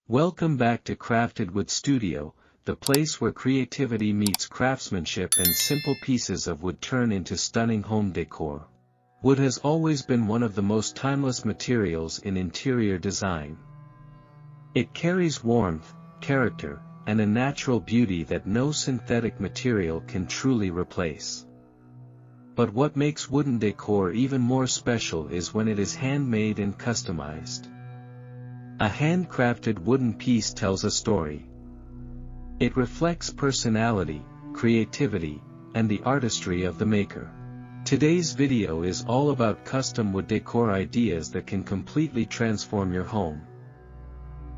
Welcome back to Crafted Wood Studio, the place where creativity meets craftsmanship and simple pieces of wood turn into stunning home decor. Wood has always been one of the most timeless materials in interior design. It carries warmth, character, and a natural beauty that no synthetic material can truly replace. But what makes wooden decor even more special is when it is handmade and customized. A handcrafted wooden piece tells a story. It reflects personality, creativity, and the artistry of the maker. Today's video is all about custom wood decor ideas that can completely transform your home.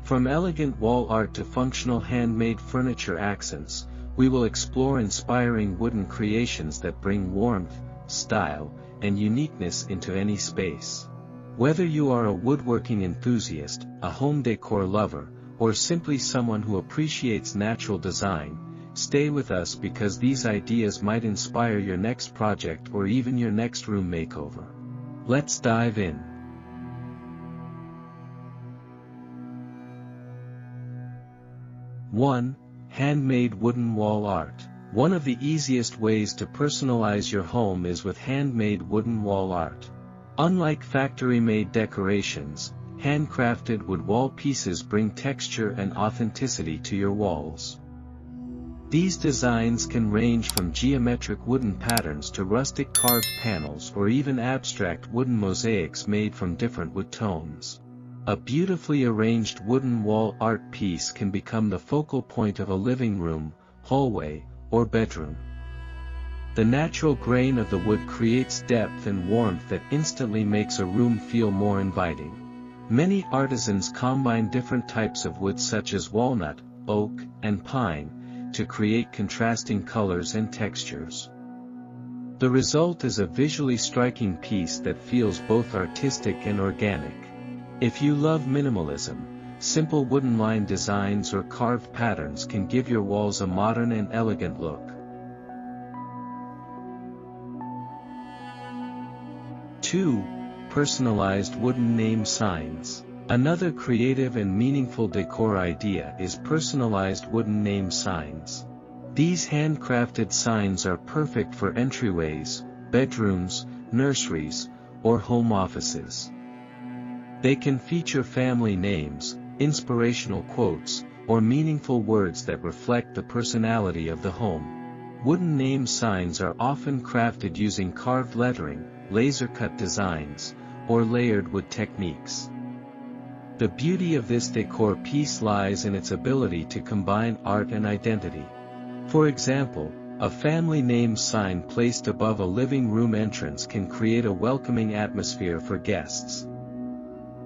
From elegant wall art to functional handmade furniture accents, we will explore inspiring wooden creations that bring warmth, style, and uniqueness into any space. Whether you are a woodworking enthusiast, a home decor lover, or simply someone who appreciates natural design, stay with us because these ideas might inspire your next project or even your next room makeover. Let's dive in. 1. Handmade wooden wall art. One of the easiest ways to personalize your home is with handmade wooden wall art. Unlike factory-made decorations, handcrafted wood wall pieces bring texture and authenticity to your walls. These designs can range from geometric wooden patterns to rustic carved panels or even abstract wooden mosaics made from different wood tones. A beautifully arranged wooden wall art piece can become the focal point of a living room, hallway, or bedroom. The natural grain of the wood creates depth and warmth that instantly makes a room feel more inviting. Many artisans combine different types of wood such as walnut, oak, and pine, to create contrasting colors and textures. The result is a visually striking piece that feels both artistic and organic. If you love minimalism, simple wooden line designs or carved patterns can give your walls a modern and elegant look. 2. Personalized wooden name signs. Another creative and meaningful decor idea is personalized wooden name signs. These handcrafted signs are perfect for entryways, bedrooms, nurseries, or home offices. They can feature family names, inspirational quotes, or meaningful words that reflect the personality of the home. Wooden name signs are often crafted using carved lettering, laser-cut designs, or layered wood techniques. The beauty of this decor piece lies in its ability to combine art and identity. For example, a family name sign placed above a living room entrance can create a welcoming atmosphere for guests.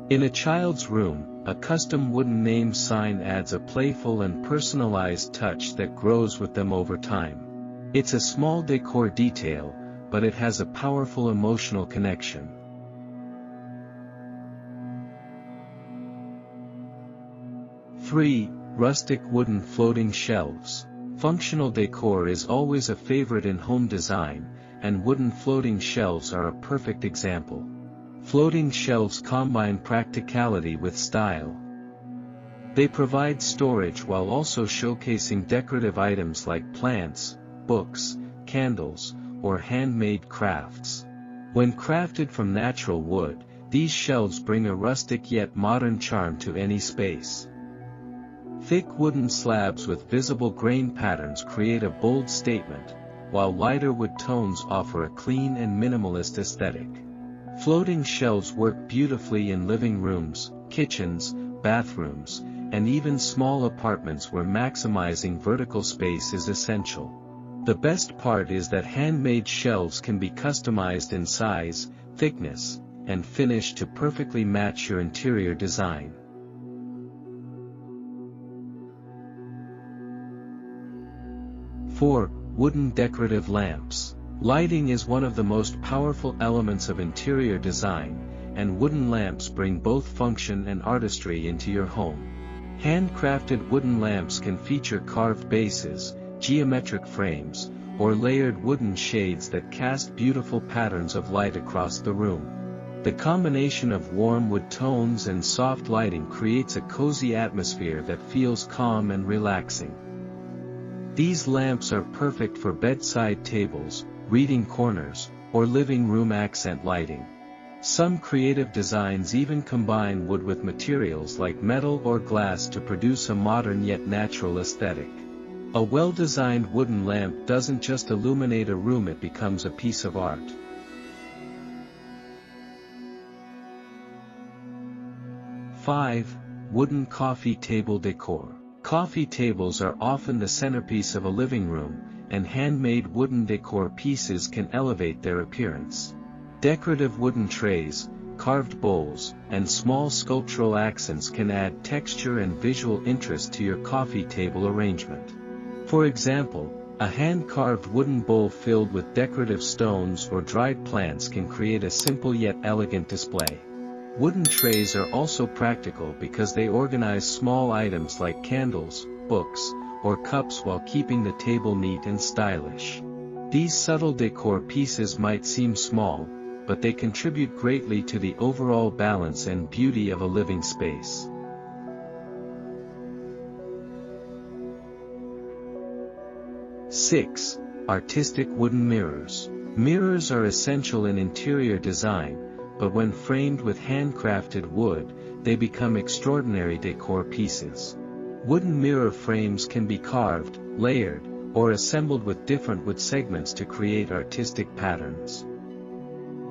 In a child's room, a custom wooden name sign adds a playful and personalized touch that grows with them over time. It's a small decor detail, but it has a powerful emotional connection. 3. Rustic wooden floating shelves. Functional decor is always a favorite in home design, and wooden floating shelves are a perfect example. Floating shelves combine practicality with style. They provide storage while also showcasing decorative items like plants, books, candles, or handmade crafts. When crafted from natural wood, these shelves bring a rustic yet modern charm to any space. Thick wooden slabs with visible grain patterns create a bold statement, while lighter wood tones offer a clean and minimalist aesthetic. Floating shelves work beautifully in living rooms, kitchens, bathrooms, and even small apartments where maximizing vertical space is essential. The best part is that handmade shelves can be customized in size, thickness, and finish to perfectly match your interior design. 4. Wooden decorative lamps. Lighting is one of the most powerful elements of interior design, and wooden lamps bring both function and artistry into your home. Handcrafted wooden lamps can feature carved bases, geometric frames, or layered wooden shades that cast beautiful patterns of light across the room. The combination of warm wood tones and soft lighting creates a cozy atmosphere that feels calm and relaxing. These lamps are perfect for bedside tables, reading corners, or living room accent lighting. Some creative designs even combine wood with materials like metal or glass to produce a modern yet natural aesthetic. A well-designed wooden lamp doesn't just illuminate a room, it becomes a piece of art. Five, wooden coffee table decor. Coffee tables are often the centerpiece of a living room, and handmade wooden decor pieces can elevate their appearance. Decorative wooden trays, carved bowls, and small sculptural accents can add texture and visual interest to your coffee table arrangement. For example, a hand-carved wooden bowl filled with decorative stones or dried plants can create a simple yet elegant display. Wooden trays are also practical because they organize small items like candles, books, or cups while keeping the table neat and stylish. These subtle decor pieces might seem small, but they contribute greatly to the overall balance and beauty of a living space. Six, artistic wooden mirrors. Mirrors are essential in interior design, but when framed with handcrafted wood, they become extraordinary decor pieces. Wooden mirror frames can be carved, layered, or assembled with different wood segments to create artistic patterns.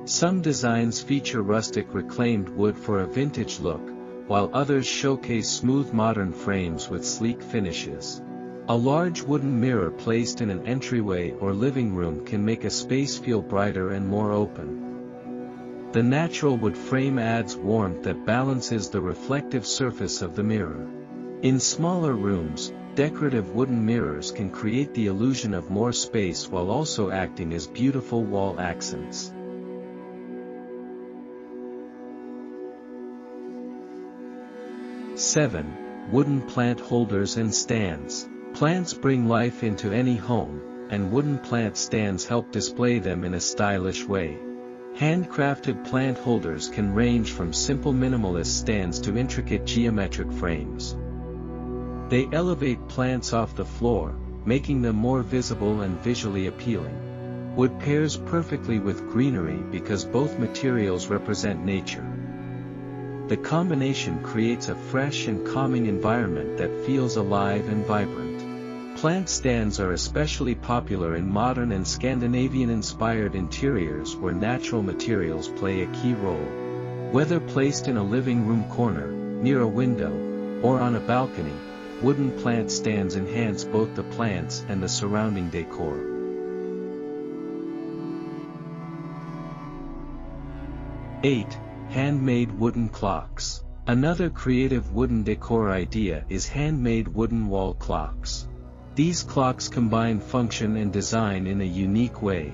Some designs feature rustic reclaimed wood for a vintage look, while others showcase smooth modern frames with sleek finishes. A large wooden mirror placed in an entryway or living room can make a space feel brighter and more open. The natural wood frame adds warmth that balances the reflective surface of the mirror. In smaller rooms, decorative wooden mirrors can create the illusion of more space while also acting as beautiful wall accents. Seven, wooden plant holders and stands. Plants bring life into any home, and wooden plant stands help display them in a stylish way. Handcrafted plant holders can range from simple minimalist stands to intricate geometric frames. They elevate plants off the floor, making them more visible and visually appealing. Wood pairs perfectly with greenery because both materials represent nature. The combination creates a fresh and calming environment that feels alive and vibrant. Plant stands are especially popular in modern and Scandinavian-inspired interiors where natural materials play a key role. Whether placed in a living room corner, near a window, or on a balcony, wooden plant stands enhance both the plants and the surrounding decor. Eight, handmade wooden clocks. Another creative wooden decor idea is handmade wooden wall clocks. These clocks combine function and design in a unique way.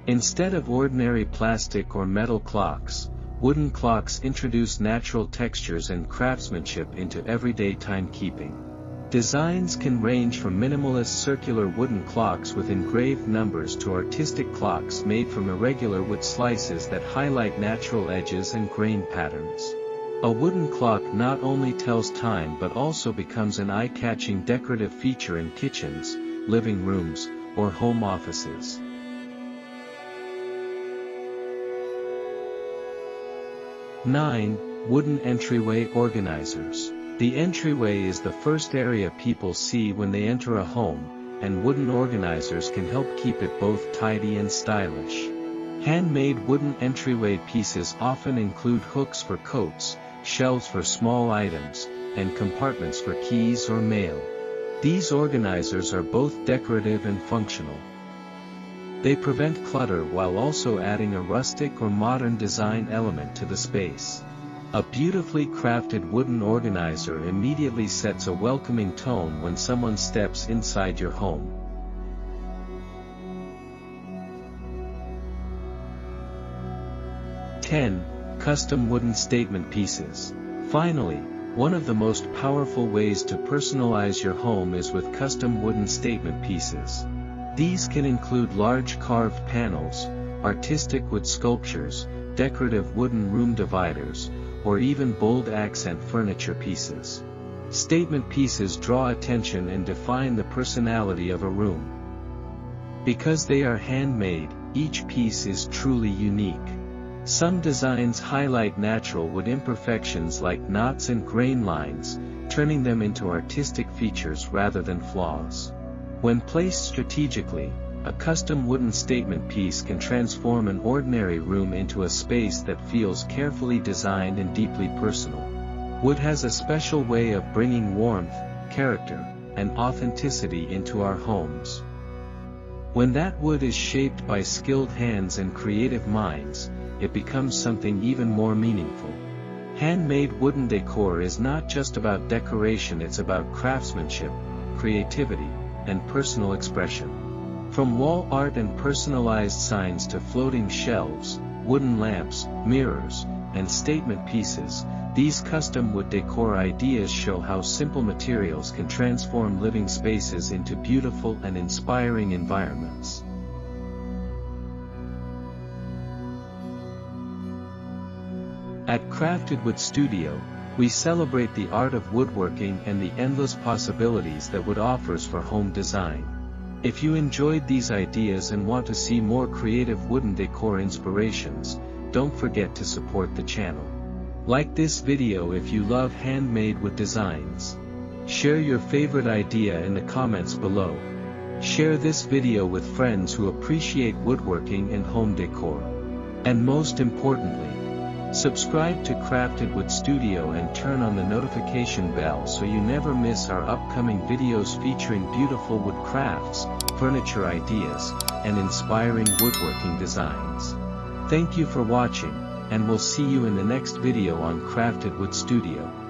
Instead of ordinary plastic or metal clocks, wooden clocks introduce natural textures and craftsmanship into everyday timekeeping. Designs can range from minimalist circular wooden clocks with engraved numbers to artistic clocks made from irregular wood slices that highlight natural edges and grain patterns. A wooden clock not only tells time but also becomes an eye-catching decorative feature in kitchens, living rooms, or home offices. Nine, wooden entryway organizers. The entryway is the first area people see when they enter a home, and wooden organizers can help keep it both tidy and stylish. Handmade wooden entryway pieces often include hooks for coats, shelves for small items, and compartments for keys or mail. These organizers are both decorative and functional. They prevent clutter while also adding a rustic or modern design element to the space. A beautifully crafted wooden organizer immediately sets a welcoming tone when someone steps inside your home. Ten, custom wooden statement pieces. Finally, one of the most powerful ways to personalize your home is with custom wooden statement pieces. These can include large carved panels, artistic wood sculptures, decorative wooden room dividers, or even bold accent furniture pieces. Statement pieces draw attention and define the personality of a room. Because they are handmade, each piece is truly unique. Some designs highlight natural wood imperfections like knots and grain lines, turning them into artistic features rather than flaws. When placed strategically, a custom wooden statement piece can transform an ordinary room into a space that feels carefully designed and deeply personal. Wood has a special way of bringing warmth, character, and authenticity into our homes. When that wood is shaped by skilled hands and creative minds, it becomes something even more meaningful. Handmade wooden decor is not just about decoration, it's about craftsmanship, creativity, and personal expression. From wall art and personalized signs to floating shelves, wooden lamps, mirrors, and statement pieces, these custom wood decor ideas show how simple materials can transform living spaces into beautiful and inspiring environments. At Crafted Wood Studio, we celebrate the art of woodworking and the endless possibilities that wood offers for home design. If you enjoyed these ideas and want to see more creative wooden decor inspirations, don't forget to support the channel. Like this video if you love handmade wood designs. Share your favorite idea in the comments below. Share this video with friends who appreciate woodworking and home decor. And most importantly, subscribe to Crafted Wood Studio and turn on the notification bell so you never miss our upcoming videos featuring beautiful wood crafts, furniture ideas, and inspiring woodworking designs. Thank you for watching, and we'll see you in the next video on Crafted Wood Studio.